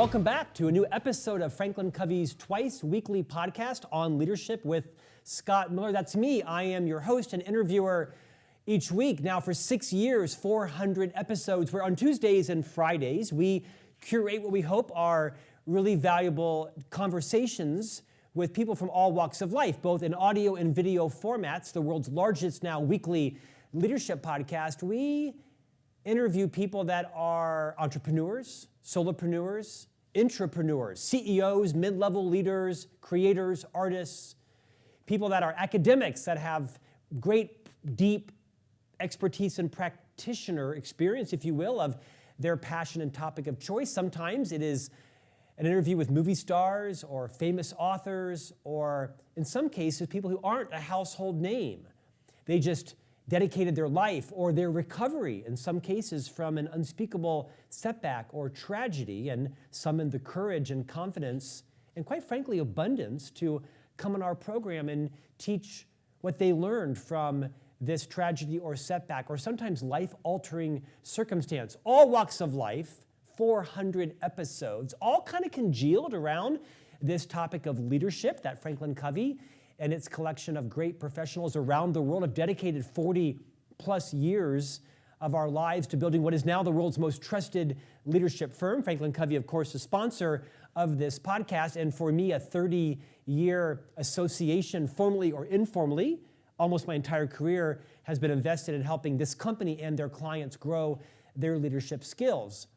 Welcome back to a new episode of Franklin Covey's twice-weekly podcast on leadership with Scott Miller. That's me. I am your host and interviewer each week. Now for 6 years, 400 episodes, where on Tuesdays and Fridays, we curate what we hope are really valuable conversations with people from all walks of life, both in audio and video formats. The world's largest now weekly leadership podcast. We interview people that are entrepreneurs, solopreneurs, intrapreneurs, CEOs, mid-level leaders, creators, artists, people that are academics that have great, deep expertise and practitioner experience, if you will, of their passion and topic of choice. Sometimes it is an interview with movie stars or famous authors, or in some cases, people who aren't a household name. They just dedicated their life or their recovery, in some cases, from an unspeakable setback or tragedy, and summoned the courage and confidence and, quite frankly, abundance to come on our program and teach what they learned from this tragedy or setback or sometimes life-altering circumstance. All walks of life, 400 episodes, all kind of congealed around this topic of leadership that Franklin Covey and its collection of great professionals around the world have dedicated 40 plus years of our lives to building what is now the world's most trusted leadership firm. Franklin Covey, of course, the sponsor of this podcast, and for me, a 30-year association, formally or informally, almost my entire career has been invested in helping this company and their clients grow their leadership skills.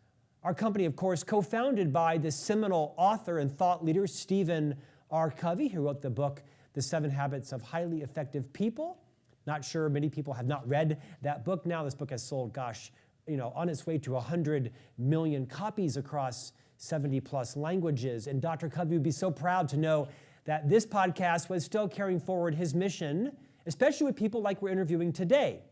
Our company, of course, co-founded by the seminal author and thought leader, Stephen R. Covey, who wrote the book, The 7 Habits of Highly Effective People. Not sure many people have not read that book now. This book has sold, on its way to 100 million copies across 70 plus languages. And Dr. Covey would be so proud to know that this podcast was still carrying forward his mission, especially with people like we're interviewing today.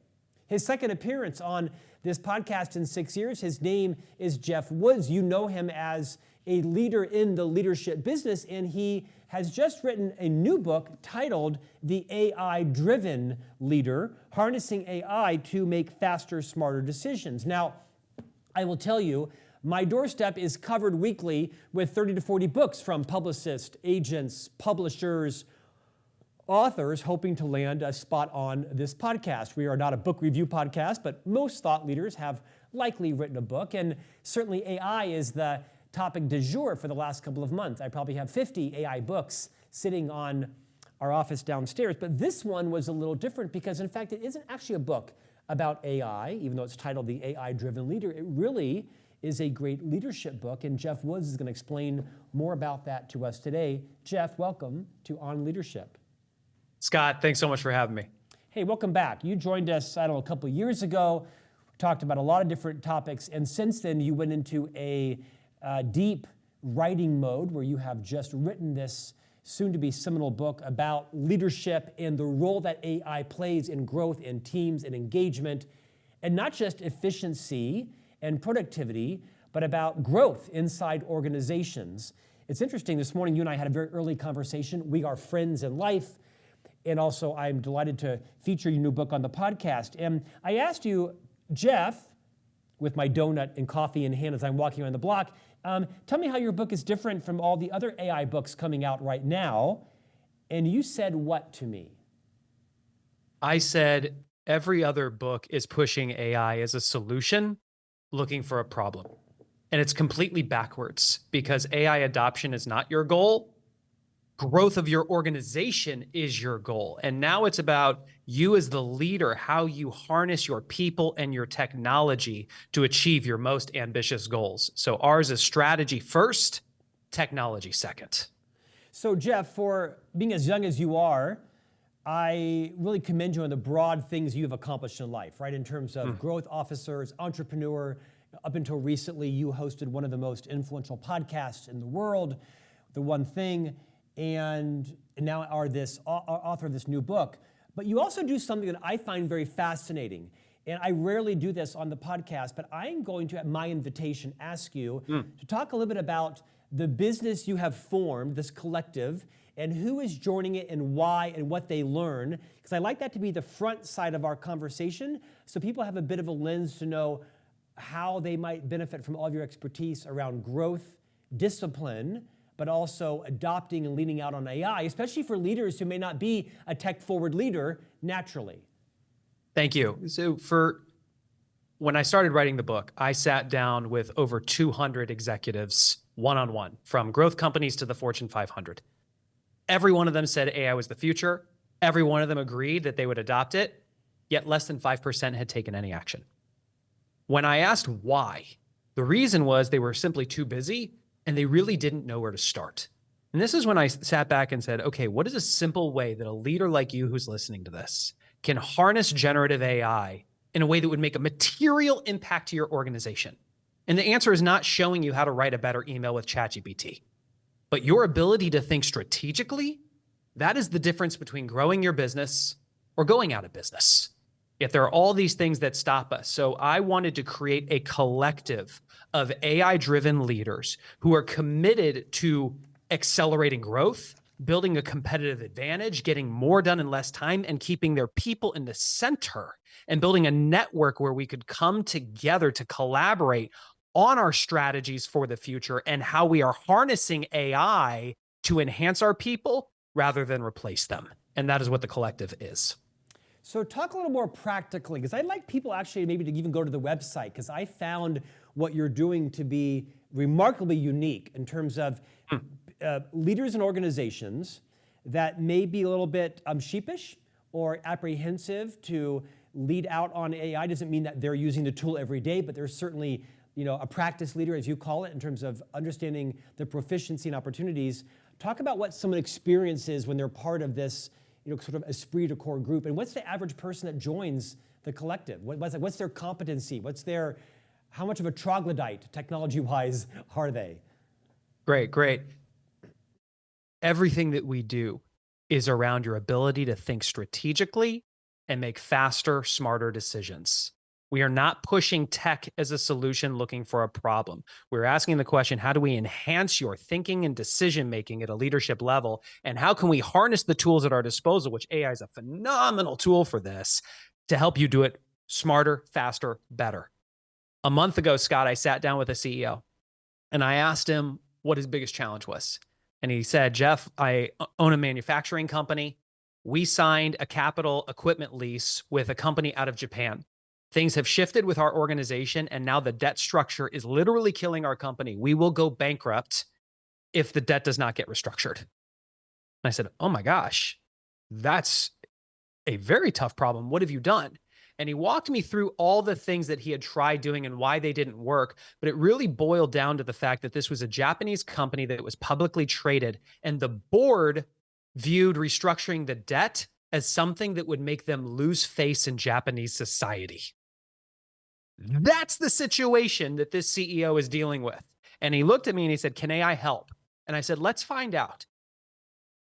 His second appearance on this podcast in 6 years, his name is Geoff Woods. You know him as a leader in the leadership business, and he has just written a new book titled The AI-Driven Leader, Harnessing AI to Make Faster, Smarter Decisions. Now, I will tell you, my doorstep is covered weekly with 30 to 40 books from publicists, agents, publishers, authors hoping to land a spot on this podcast. We are not a book review podcast, but most thought leaders have likely written a book, and certainly AI is the topic du jour for the last couple of months. I probably have 50 AI books sitting on our office downstairs, but this one was a little different because, in fact, it isn't actually a book about AI, even though it's titled The AI-Driven Leader. It really is a great leadership book, and Geoff Woods is going to explain more about that to us today. Geoff, welcome to On Leadership. Scott, thanks so much for having me. Hey, welcome back. You joined us, a couple of years ago, talked about a lot of different topics, and since then you went into a deep writing mode where you have just written this soon-to-be seminal book about leadership and the role that AI plays in growth in teams and engagement, and not just efficiency and productivity, but about growth inside organizations. It's interesting, this morning you and I had a very early conversation. We are friends in life, and also I'm delighted to feature your new book on the podcast. And I asked you, Geoff, with my donut and coffee in hand as I'm walking around the block, tell me how your book is different from all the other AI books coming out right now. And you said what to me? I said every other book is pushing AI as a solution, looking for a problem. And it's completely backwards because AI adoption is not your goal. Growth of your organization is your goal. And now it's about you as the leader, how you harness your people and your technology to achieve your most ambitious goals. So ours is strategy first, technology second. So Geoff, for being as young as you are, I really commend you on the broad things you have accomplished in life, right? In terms of growth officers, entrepreneur. Up until recently, you hosted one of the most influential podcasts in the world, The One Thing, and now are this author of this new book. But you also do something that I find very fascinating. And I rarely do this on the podcast, but I'm going to, at my invitation, ask you to talk a little bit about the business you have formed, this collective, and who is joining it and why and what they learn. Because I like that to be the front side of our conversation so people have a bit of a lens to know how they might benefit from all of your expertise around growth, discipline, but also adopting and leaning out on AI, especially for leaders who may not be a tech-forward leader naturally? Thank you. So when I started writing the book, I sat down with over 200 executives one-on-one, from growth companies to the Fortune 500. Every one of them said AI was the future. Every one of them agreed that they would adopt it, yet less than 5% had taken any action. When I asked why, the reason was they were simply too busy and they really didn't know where to start. And this is when I sat back and said, okay, what is a simple way that a leader like you who's listening to this can harness generative AI in a way that would make a material impact to your organization? And the answer is not showing you how to write a better email with ChatGPT, but your ability to think strategically. That is the difference between growing your business or going out of business. Yet there are all these things that stop us. So I wanted to create a collective of AI-driven leaders who are committed to accelerating growth, building a competitive advantage, getting more done in less time, and keeping their people in the center, and building a network where we could come together to collaborate on our strategies for the future and how we are harnessing AI to enhance our people rather than replace them. And that is what the collective is. So talk a little more practically, because I'd like people actually maybe to even go to the website, because I found what you're doing to be remarkably unique in terms of leaders and organizations that may be a little bit sheepish or apprehensive to lead out on AI. Doesn't mean that they're using the tool every day, but there's certainly a practice leader, as you call it, in terms of understanding the proficiency and opportunities. Talk about what someone experiences when they're part of this sort of esprit de corps group, and what's the average person that joins the collective? What's their competency? How much of a troglodyte, technology-wise, are they? Great. Everything that we do is around your ability to think strategically and make faster, smarter decisions. We are not pushing tech as a solution looking for a problem. We're asking the question, how do we enhance your thinking and decision-making at a leadership level? And how can we harness the tools at our disposal, which AI is a phenomenal tool for this, to help you do it smarter, faster, better? A month ago, Scott, I sat down with a CEO and I asked him what his biggest challenge was. And he said, Geoff, I own a manufacturing company. We signed a capital equipment lease with a company out of Japan. Things have shifted with our organization, and now the debt structure is literally killing our company. We will go bankrupt if the debt does not get restructured. And I said, oh my gosh, that's a very tough problem. What have you done? And he walked me through all the things that he had tried doing and why they didn't work. But it really boiled down to the fact that this was a Japanese company that was publicly traded, and the board viewed restructuring the debt as something that would make them lose face in Japanese society. That's the situation that this CEO is dealing with. And he looked at me and he said, can AI help? And I said, let's find out.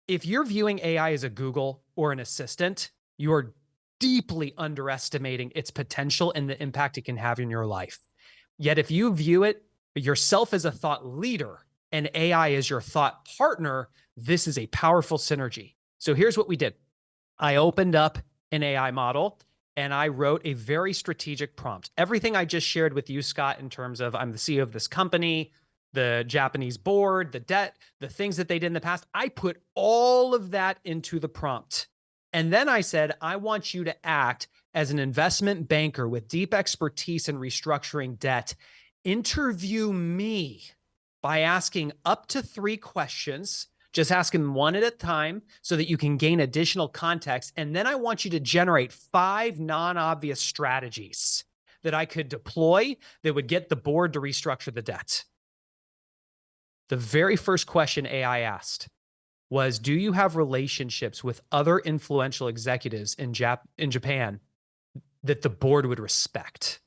If you're viewing AI as a Google or an assistant, you're deeply underestimating its potential and the impact it can have in your life. Yet if you view it yourself as a thought leader and AI as your thought partner, this is a powerful synergy. So here's what we did. I opened up an AI model and I wrote a very strategic prompt. Everything I just shared with you, Scott, in terms of I'm the CEO of this company, the Japanese board, the debt, the things that they did in the past, I put all of that into the prompt. And then I said, I want you to act as an investment banker with deep expertise in restructuring debt. Interview me by asking up to 3 questions. Just ask them one at a time so that you can gain additional context. And then I want you to generate 5 non-obvious strategies that I could deploy that would get the board to restructure the debt. The very first question AI asked was, do you have relationships with other influential executives in Japan that the board would respect?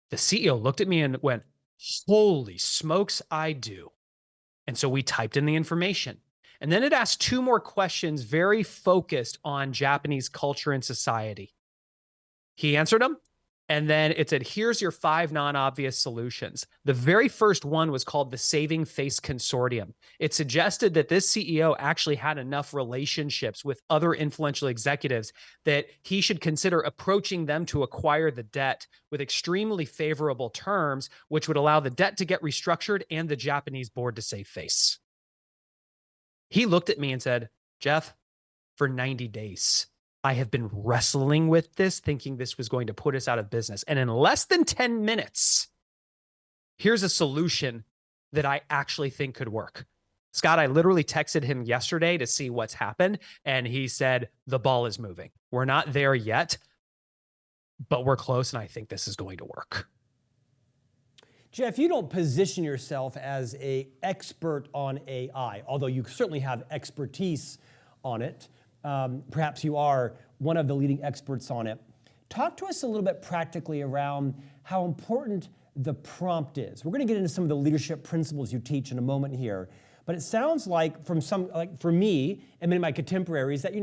The CEO looked at me and went, holy smokes, I do. And so we typed in the information. And then it asked 2 more questions very focused on Japanese culture and society. He answered them. And then it said, here's your 5 non-obvious solutions. The very first one was called the Saving Face Consortium. It suggested that this CEO actually had enough relationships with other influential executives that he should consider approaching them to acquire the debt with extremely favorable terms, which would allow the debt to get restructured and the Japanese board to save face. He looked at me and said, Geoff, for 90 days, I have been wrestling with this, thinking this was going to put us out of business. And in less than 10 minutes, here's a solution that I actually think could work. Scott, I literally texted him yesterday to see what's happened. And he said, the ball is moving. We're not there yet, but we're close. And I think this is going to work. Geoff, you don't position yourself as an expert on AI, although you certainly have expertise on it. Perhaps you are one of the leading experts on it. Talk to us a little bit practically around how important the prompt is. We're going to get into some of the leadership principles you teach in a moment here, but it sounds like for me and many of my contemporaries that,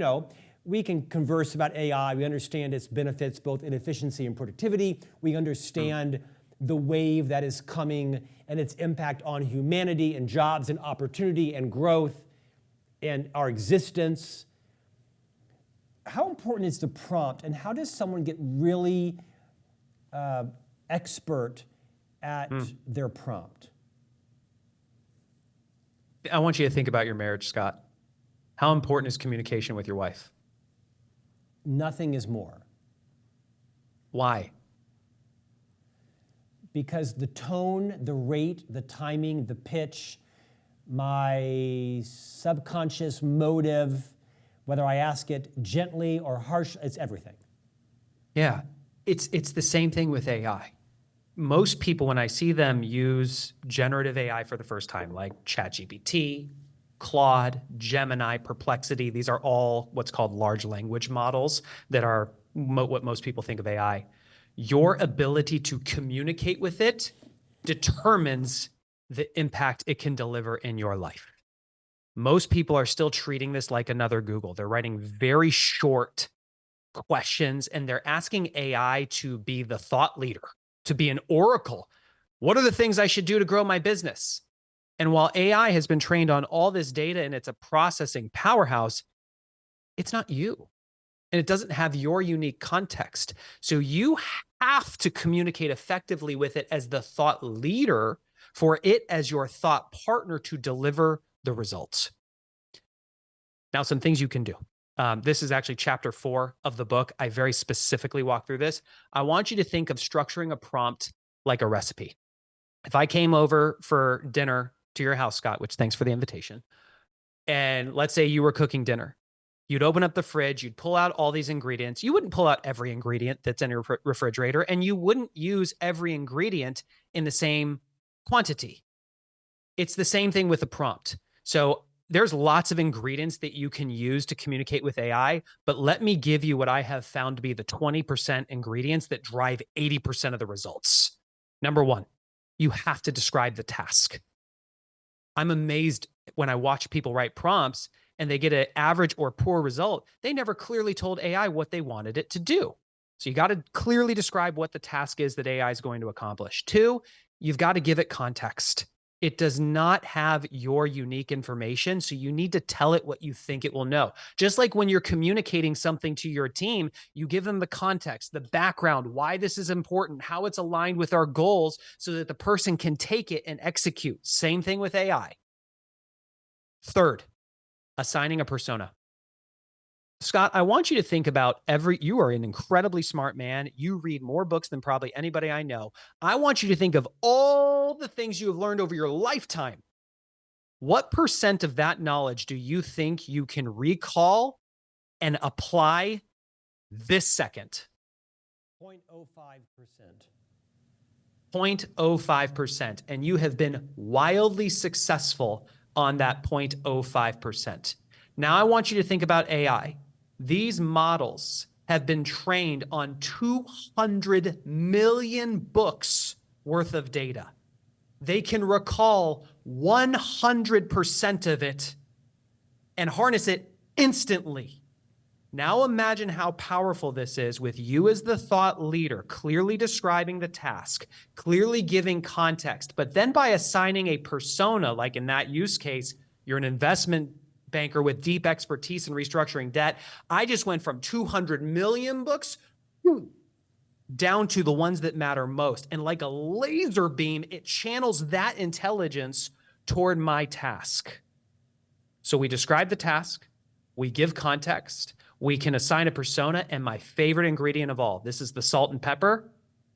we can converse about AI. We understand its benefits, both in efficiency and productivity. We understand the wave that is coming and its impact on humanity and jobs and opportunity and growth and our existence. How important is the prompt, and how does someone get really expert at their prompt? I want you to think about your marriage, Scott. How important is communication with your wife? Nothing is more. Why? Because the tone, the rate, the timing, the pitch, my subconscious motive, whether I ask it gently or harsh, it's everything. Yeah, it's the same thing with AI. Most people, when I see them use generative AI for the first time, like ChatGPT, Claude, Gemini, Perplexity, these are all what's called large language models that are what most people think of AI. Your ability to communicate with it determines the impact it can deliver in your life. Most people are still treating this like another Google. They're writing very short questions and they're asking AI to be the thought leader, to be an oracle. What are the things I should do to grow my business? And while AI has been trained on all this data and it's a processing powerhouse, it's not you. And it doesn't have your unique context. So you have to communicate effectively with it as the thought leader for it as your thought partner to deliver the results. Now, some things you can do. This is actually chapter 4 of the book. I very specifically walk through this. I want you to think of structuring a prompt like a recipe. If I came over for dinner to your house, Scott, which thanks for the invitation, and let's say you were cooking dinner, you'd open up the fridge, you'd pull out all these ingredients. You wouldn't pull out every ingredient that's in your refrigerator, and you wouldn't use every ingredient in the same quantity. It's the same thing with a prompt. So there's lots of ingredients that you can use to communicate with AI, but let me give you what I have found to be the 20% ingredients that drive 80% of the results. Number 1, you have to describe the task. I'm amazed when I watch people write prompts and they get an average or poor result. They never clearly told AI what they wanted it to do. So you got to clearly describe what the task is that AI is going to accomplish. 2, you've got to give it context. It does not have your unique information, so you need to tell it what you think it will know. Just like when you're communicating something to your team, you give them the context, the background, why this is important, how it's aligned with our goals so that the person can take it and execute. Same thing with AI. 3rd, assigning a persona. Scott, I want you to think about you are an incredibly smart man. You read more books than probably anybody I know. I want you to think of all the things you have learned over your lifetime. What % of that knowledge do you think you can recall and apply this second? 0.05%. 0.05%. And you have been wildly successful on that 0.05%. Now I want you to think about AI. These models have been trained on 200 million books worth of data. They can recall 100% of it and harness it instantly. Now imagine how powerful this is with you as the thought leader, clearly describing the task, clearly giving context, but then by assigning a persona, like in that use case, you're an investment banker with deep expertise in restructuring debt. I just went from 200 million books down to the ones that matter most. And like a laser beam, it channels that intelligence toward my task. So we describe the task, we give context, we can assign a persona, and my favorite ingredient of all, this is the salt and pepper,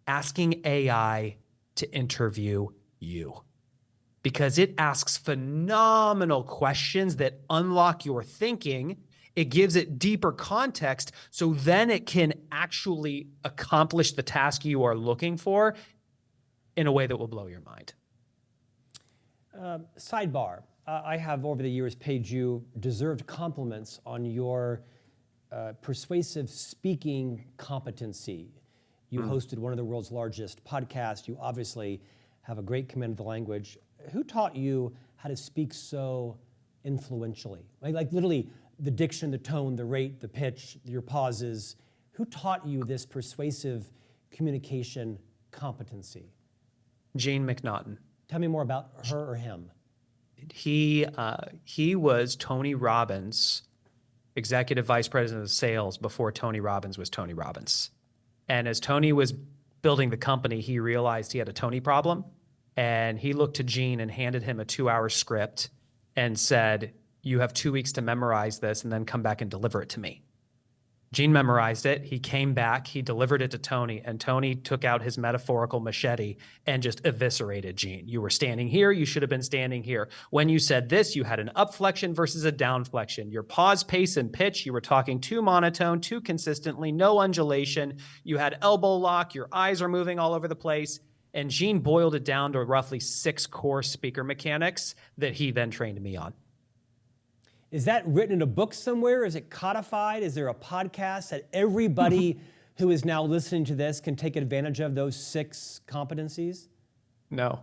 asking AI to interview you. Because it asks phenomenal questions that unlock your thinking. It gives it deeper context, so then it can actually accomplish the task you are looking for in a way that will blow your mind. Sidebar. I have over the years paid you deserved compliments on your persuasive speaking competency. You hosted one of the world's largest podcasts. You obviously have a great command of the language. Who taught you how to speak so influentially? Like literally the diction, the tone, the rate, the pitch, your pauses. Who taught you this persuasive communication competency? Gene McNaughton. Tell me more about her or him. He was Tony Robbins' executive vice president of sales before Tony Robbins was Tony Robbins. And as Tony was building the company, he realized he had a Tony problem. And he looked to Gene and handed him a 2-hour script and said, you have 2 weeks to memorize this and then come back and deliver it to me. Gene memorized it. He came back, he delivered it to Tony, and Tony took out his metaphorical machete and just eviscerated Gene. You were standing here, you should have been standing here. When you said this, you had an up flexion versus a down flexion. Your pause, pace, and pitch, you were talking too monotone, too consistently, no undulation. You had elbow lock, your eyes are moving all over the place. And Gene boiled it down to roughly 6 core speaker mechanics that he then trained me on. Is that written in a book somewhere? Is it codified? Is there a podcast that everybody who is now listening to this can take advantage of those 6 competencies? No.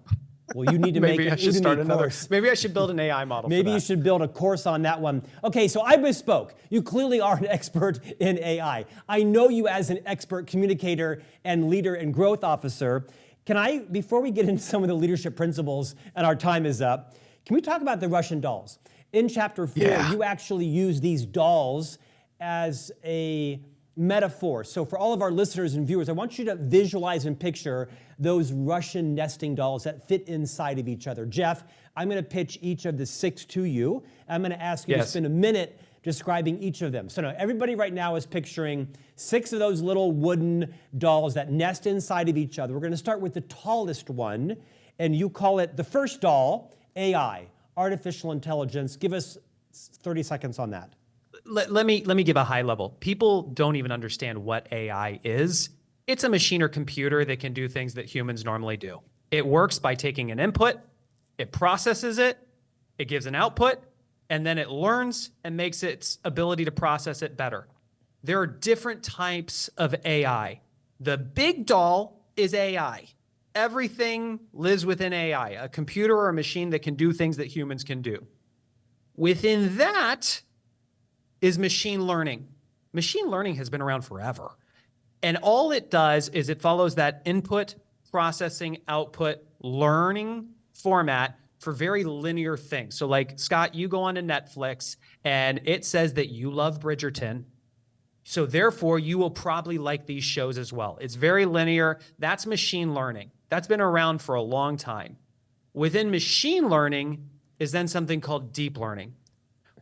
Well, you need to Maybe make I should a start another. course. Maybe I should build an AI model. Maybe you should build a course on that one. Okay, so I misspoke. You clearly are an expert in AI. I know you as an expert communicator and leader and growth officer. Can I, before we get into some of the leadership principles and our time is up, can we talk about the Russian dolls? In chapter 4, you actually use these dolls as a metaphor. So for all of our listeners and viewers, I want you to visualize and picture those Russian nesting dolls that fit inside of each other. Geoff, I'm going to pitch each of the 6 to you. I'm going to ask you to spend a minute describing each of them. So now everybody right now is picturing 6 of those little wooden dolls that nest inside of each other. We're going to start with the tallest one, and you call it the first doll, AI. Artificial intelligence. Give us 30 seconds on that. Let me give a high level. People don't even understand what AI is. It's a machine or computer that can do things that humans normally do. It works by taking an input, it processes it, it gives an output, and then it learns and makes its ability to process it better. There are different types of AI. The big doll is AI. Everything lives within AI, a computer or a machine that can do things that humans can do. Within that is machine learning. Machine learning has been around forever. And all it does is it follows that input, processing, output, learning format for very linear things. So like, Scott, you go onto Netflix and it says that you love Bridgerton. So therefore, you will probably like these shows as well. It's very linear. That's machine learning. That's been around for a long time. Within machine learning is then something called deep learning.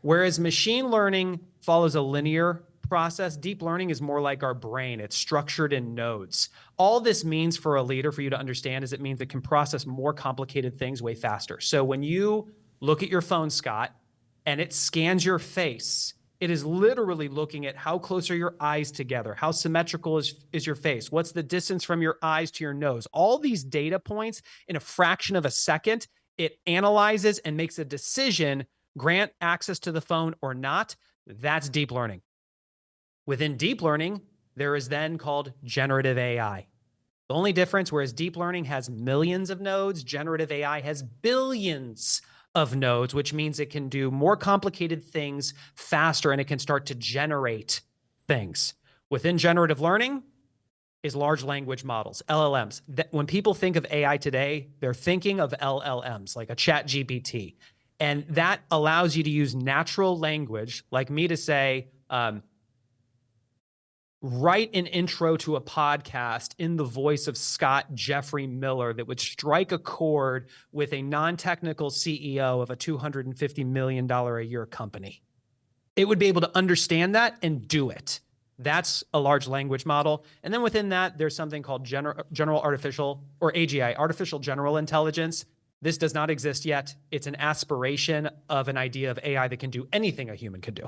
Whereas machine learning follows a linear process, deep learning is more like our brain. It's structured in nodes. All this means for a leader, for you to understand, is it means it can process more complicated things way faster. So when you look at your phone, Scott, and it scans your face, it is literally looking at how close are your eyes together, how symmetrical is your face, what's the distance from your eyes to your nose. All these data points in a fraction of a second, it analyzes and makes a decision, grant access to the phone or not. That's deep learning. Within deep learning, there is then called generative AI. The only difference, whereas deep learning has millions of nodes, generative AI has billions of nodes, which means it can do more complicated things faster and it can start to generate things. Within generative learning is large language models, LLMs. When people think of AI today, they're thinking of LLMs, like a chat GPT. And that allows you to use natural language, like me to say, write an intro to a podcast in the voice of Scott Jeffrey Miller that would strike a chord with a non-technical CEO of a $250 million a year company. It would be able to understand that and do it. That's a large language model. And then within that, there's something called general artificial, or AGI, artificial general intelligence. This does not exist yet. It's an aspiration of an idea of AI that can do anything a human could do.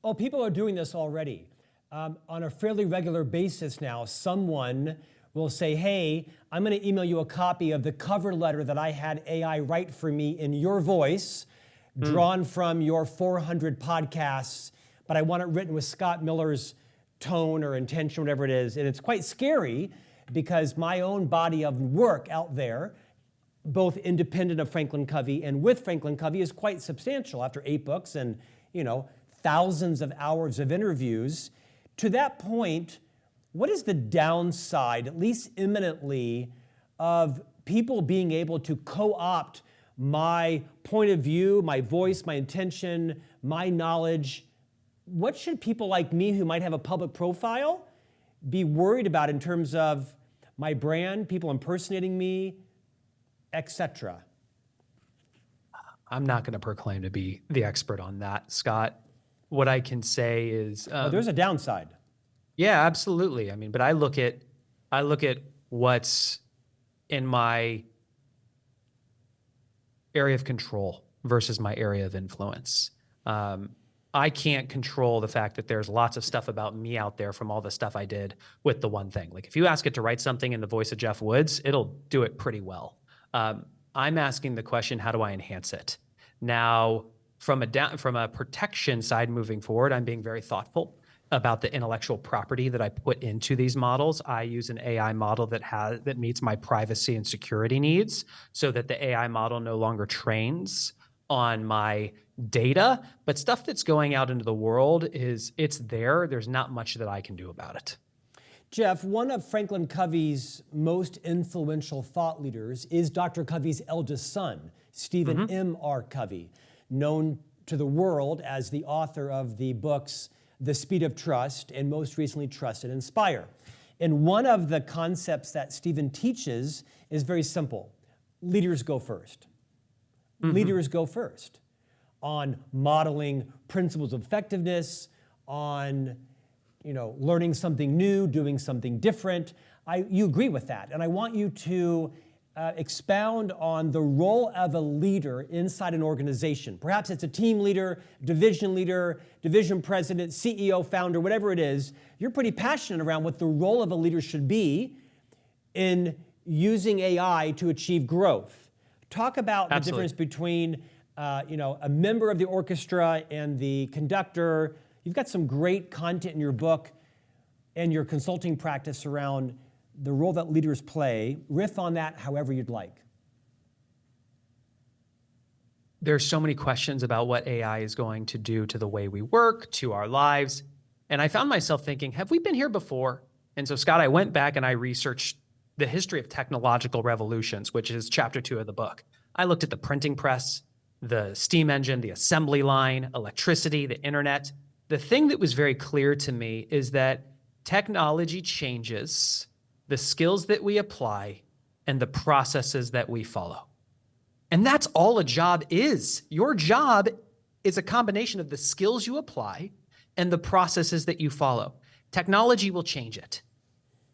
Oh, people are doing this already. On a fairly regular basis now, someone will say, hey, I'm going to email you a copy of the cover letter that I had AI write for me in your voice, drawn from your 400 podcasts, but I want it written with Scott Miller's tone or intention, whatever it is. And it's quite scary because my own body of work out there, both independent of Franklin Covey and with Franklin Covey, is quite substantial after 8 books and, thousands of hours of interviews. To that point, what is the downside, at least imminently, of people being able to co-opt my point of view, my voice, my intention, my knowledge? What should people like me who might have a public profile be worried about in terms of my brand, people impersonating me, etc.? I'm not going to proclaim to be the expert on that, Scott. What I can say is There's a downside. Yeah, absolutely. I mean, but I look at what's in my area of control versus my area of influence. I can't control the fact that there's lots of stuff about me out there from all the stuff I did with the one thing. Like if you ask it to write something in the voice of Geoff Woods, it'll do it pretty well. I'm asking the question, how do I enhance it? Now, from a protection side moving forward, I'm being very thoughtful about the intellectual property that I put into these models. I use an AI model that meets my privacy and security needs so that the AI model no longer trains on my data, but stuff that's going out into the world it's there. There's not much that I can do about it. Geoff, one of Franklin Covey's most influential thought leaders is Dr. Covey's eldest son, Stephen M.R. Covey, known to the world as the author of the books The Speed of Trust and most recently Trust and Inspire. And one of the concepts that Stephen teaches is very simple. Leaders go first. Leaders go first on modeling principles of effectiveness, on learning something new, doing something different. You agree with that. And I want you to expound on the role of a leader inside an organization. Perhaps it's a team leader, division president, CEO, founder, whatever it is. You're pretty passionate around what the role of a leader should be in using AI to achieve growth. Talk about the difference between a member of the orchestra and the conductor. You've got some great content in your book and your consulting practice around the role that leaders play. Riff on that however you'd like. There's so many questions about what AI is going to do to the way we work, to our lives. And I found myself thinking, have we been here before? And so, Scott, I went back and I researched the history of technological revolutions, which is chapter 2 of the book. I looked at the printing press, the steam engine, the assembly line, electricity, the internet. The thing that was very clear to me is that technology changes the skills that we apply and the processes that we follow. And that's all a job is. Your job is a combination of the skills you apply and the processes that you follow. Technology will change it.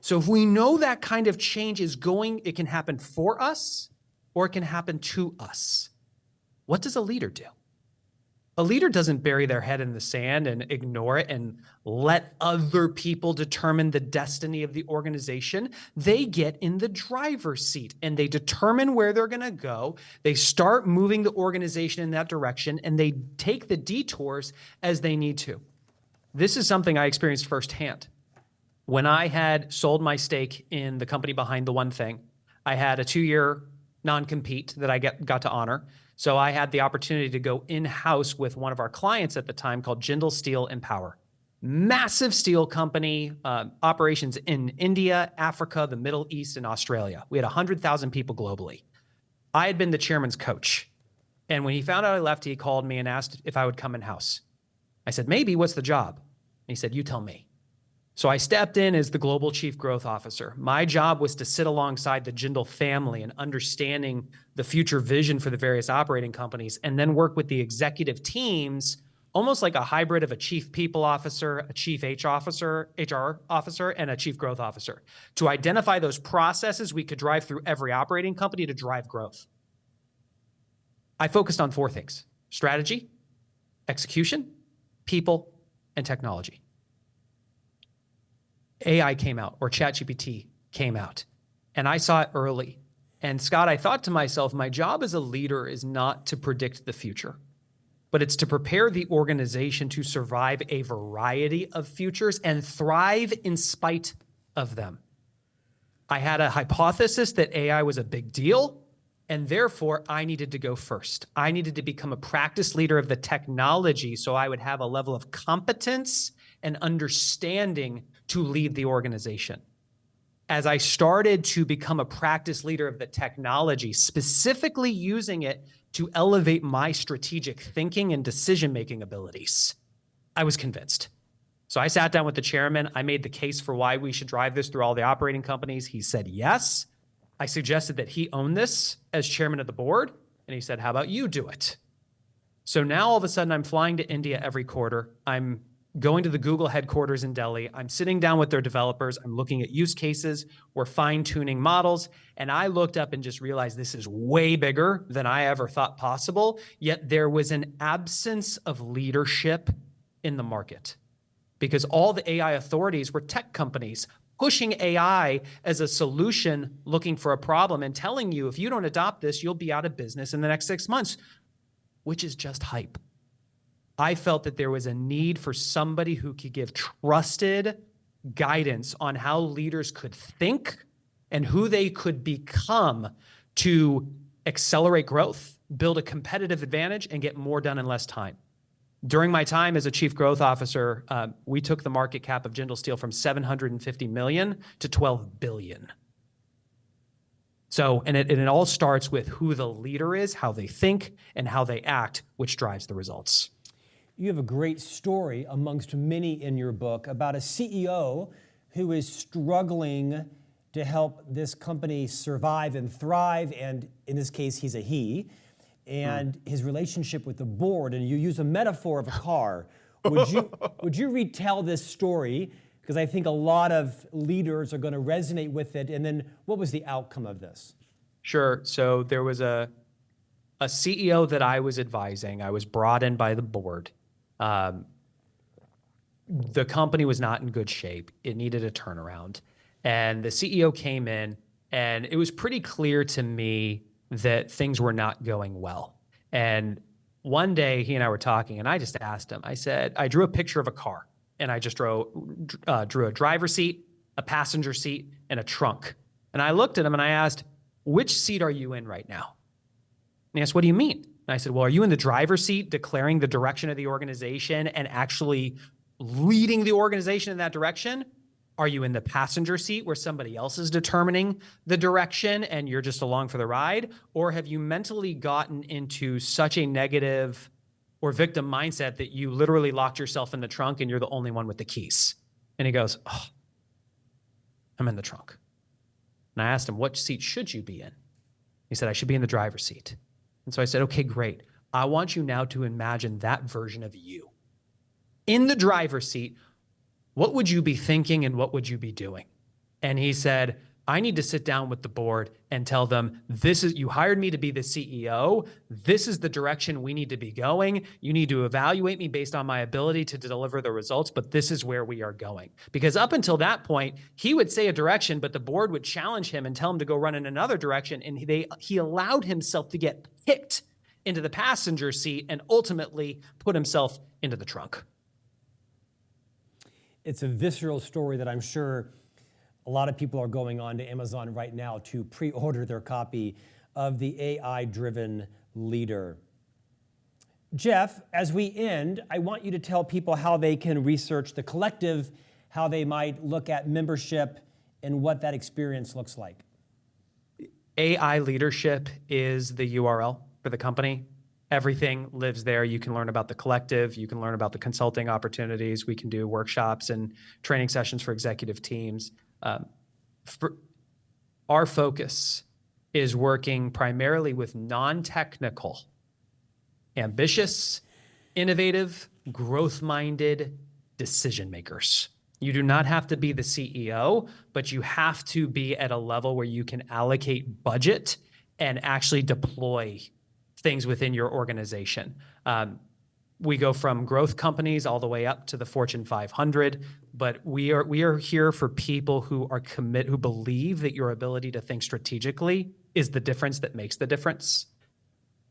So if we know that kind of change is going, it can happen for us or it can happen to us. What does a leader do? A leader doesn't bury their head in the sand and ignore it and let other people determine the destiny of the organization. They get in the driver's seat and they determine where they're going to go. They start moving the organization in that direction and they take the detours as they need to. This is something I experienced firsthand. When I had sold my stake in the company behind the one thing, I had a 2-year non-compete that I got to honor. So I had the opportunity to go in-house with one of our clients at the time called Jindal Steel and Power. massive steel company, operations in India, Africa, the Middle East, and Australia. We had 100,000 people globally. I had been the chairman's coach. And when he found out I left, he called me and asked if I would come in-house. I said, maybe, what's the job? And he said, you tell me. So I stepped in as the global chief growth officer. My job was to sit alongside the Jindal family and understanding the future vision for the various operating companies, and then work with the executive teams, almost like a hybrid of a chief people officer, a chief HR officer, and a chief growth officer, to identify those processes we could drive through every operating company to drive growth. I focused on 4 things: strategy, execution, people, and technology. AI came out, or ChatGPT came out, and I saw it early. And Scott, I thought to myself, my job as a leader is not to predict the future, but it's to prepare the organization to survive a variety of futures and thrive in spite of them. I had a hypothesis that AI was a big deal, and therefore I needed to go first. I needed to become a practice leader of the technology so I would have a level of competence and understanding to lead the organization. As I started to become a practice leader of the technology, specifically using it to elevate my strategic thinking and decision-making abilities, I was convinced. So I sat down with the chairman. I made the case for why we should drive this through all the operating companies. He said yes. I suggested that he own this as chairman of the board, and he said, how about you do it? So now all of a sudden I'm flying to India every quarter. I'm going to the Google headquarters in Delhi. I'm sitting down with their developers. I'm looking at use cases. We're fine-tuning models. And I looked up and just realized this is way bigger than I ever thought possible. Yet there was an absence of leadership in the market, because all the AI authorities were tech companies pushing AI as a solution, looking for a problem and telling you, if you don't adopt this, you'll be out of business in the next 6 months, which is just hype. I felt that there was a need for somebody who could give trusted guidance on how leaders could think and who they could become to accelerate growth, build a competitive advantage, and get more done in less time. During my time as a chief growth officer, we took the market cap of Jindal Steel from 750 million to 12 billion. So, and it all starts with who the leader is, how they think, and how they act, which drives the results. You have a great story amongst many in your book about a CEO who is struggling to help this company survive and thrive, and in this case, he's a he, and his relationship with the board, and you use a metaphor of a car. Would you retell this story? Because I think a lot of leaders are going to resonate with it, and then what was the outcome of this? Sure. So there was a CEO that I was advising. I was brought in by the board. The company was not in good shape. It needed a turnaround. And the CEO came in, and it was pretty clear to me that things were not going well. And one day he and I were talking, and I just asked him, I said, I drew a picture of a car, and I just drew a driver's seat, a passenger seat, and a trunk. And I looked at him and I asked, which seat are you in right now? And he asked, what do you mean? And I said, well, are you in the driver's seat declaring the direction of the organization and actually leading the organization in that direction? Are you in the passenger seat where somebody else is determining the direction and you're just along for the ride? Or have you mentally gotten into such a negative or victim mindset that you literally locked yourself in the trunk and you're the only one with the keys? And he goes, oh, I'm in the trunk. And I asked him, what seat should you be in? He said, I should be in the driver's seat. And so I said, okay, great. I want you now to imagine that version of you. In the driver's seat, what would you be thinking and what would you be doing? And he said, I need to sit down with the board and tell them, you hired me to be the CEO. This is the direction we need to be going. You need to evaluate me based on my ability to deliver the results, but this is where we are going. Because up until that point, he would say a direction, but the board would challenge him and tell him to go run in another direction. And he allowed himself to get picked into the passenger seat and ultimately put himself into the trunk. It's a visceral story that I'm sure a lot of people are going on to Amazon right now to pre-order their copy of The AI-Driven Leader. Geoff, as we end, I want you to tell people how they can research the collective, how they might look at membership, and what that experience looks like. AI Leadership is the URL for the company. Everything lives there. You can learn about the collective. You can learn about the consulting opportunities. We can do workshops and training sessions for executive teams. Our focus is working primarily with non-technical, ambitious, innovative, growth-minded decision makers. You do not have to be the CEO, but you have to be at a level where you can allocate budget and actually deploy things within your organization. We go from growth companies all the way up to the Fortune 500, but we are here for people who are who believe that your ability to think strategically is the difference that makes the difference.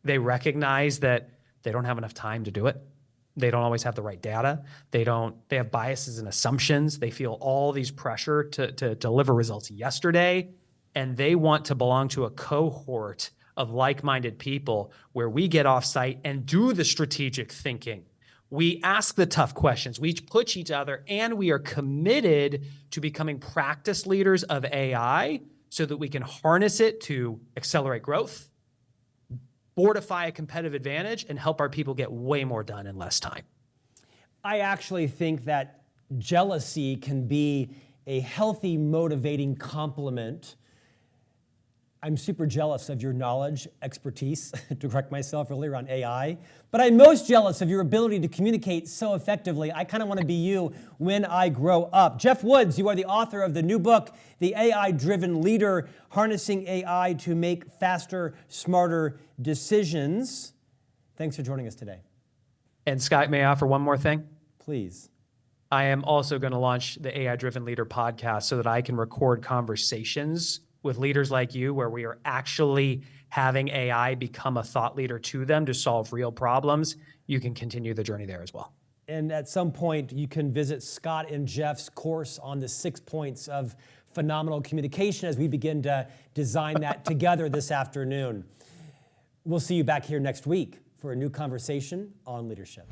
They recognize that they don't have enough time to do it. They don't always have the right data. They have biases and assumptions. They feel all these pressure to deliver results yesterday, and they want to belong to a cohort of like-minded people where we get off-site and do the strategic thinking. We ask the tough questions. We push each other, and we are committed to becoming practice leaders of AI so that we can harness it to accelerate growth, fortify a competitive advantage, and help our people get way more done in less time. I actually think that jealousy can be a healthy, motivating complement. I'm super jealous of your knowledge, expertise, to correct myself earlier on AI, but I'm most jealous of your ability to communicate so effectively. I kind of want to be you when I grow up. Geoff Woods, you are the author of the new book, The AI-Driven Leader, Harnessing AI to Make Faster, Smarter Decisions. Thanks for joining us today. And Scott, may I offer one more thing? Please. I am also going to launch the AI-Driven Leader podcast so that I can record conversations with leaders like you, where we are actually having AI become a thought leader to them to solve real problems. You can continue the journey there as well. And at some point, you can visit Scott and Geoff's course on the 6 points of phenomenal communication as we begin to design that together this afternoon. We'll see you back here next week for a new conversation on leadership.